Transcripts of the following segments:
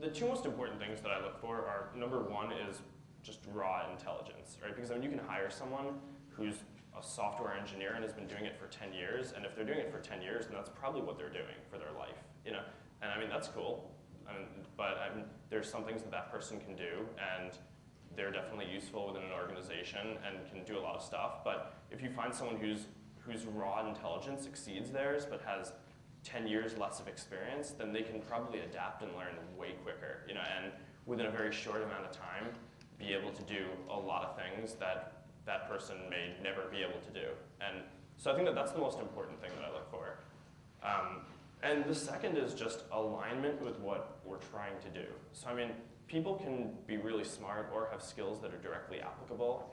the two most important things that I look for are, number one is just raw intelligence, right? Because I mean, you can hire someone who's a software engineer and has been doing it for 10 years, and if they're doing it for 10 years, then that's probably what they're doing for their life, you know? And I mean, that's cool, but there's some things that that person can do, and they're definitely useful within an organization and can do a lot of stuff, but if you find someone whose raw intelligence exceeds theirs, but has 10 years less of experience, then they can probably adapt and learn way quicker, you know, and within a very short amount of time, be able to do a lot of things that that person may never be able to do. And so I think that that's the most important thing that I look for. And the second is just alignment with what we're trying to do. So I mean, people can be really smart or have skills that are directly applicable,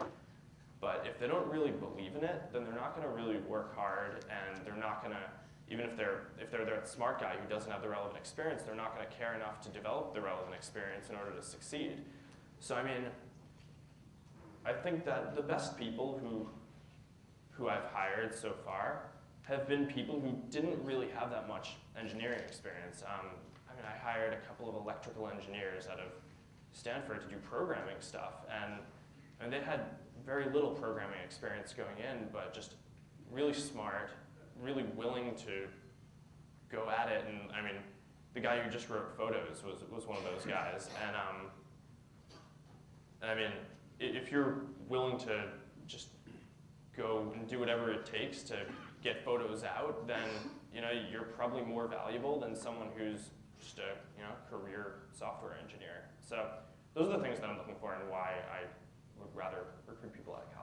but if they don't really believe in it, then they're not gonna really work hard, and they're not gonna, even if they're that smart guy who doesn't have the relevant experience, they're not gonna care enough to develop the relevant experience in order to succeed. So I mean, I think that the best people who I've hired so far have been people who didn't really have that much engineering experience. I mean, I hired a couple of electrical engineers out of Stanford to do programming stuff, and they had very little programming experience going in, but just really smart, really willing to go at it. And I mean, the guy who just wrote photos was one of those guys. And I mean, if you're willing to just go and do whatever it takes to get photos out, then you know you're probably more valuable than someone who's just a career software engineer. So those are the things that I'm looking for and why I would rather recruit people out of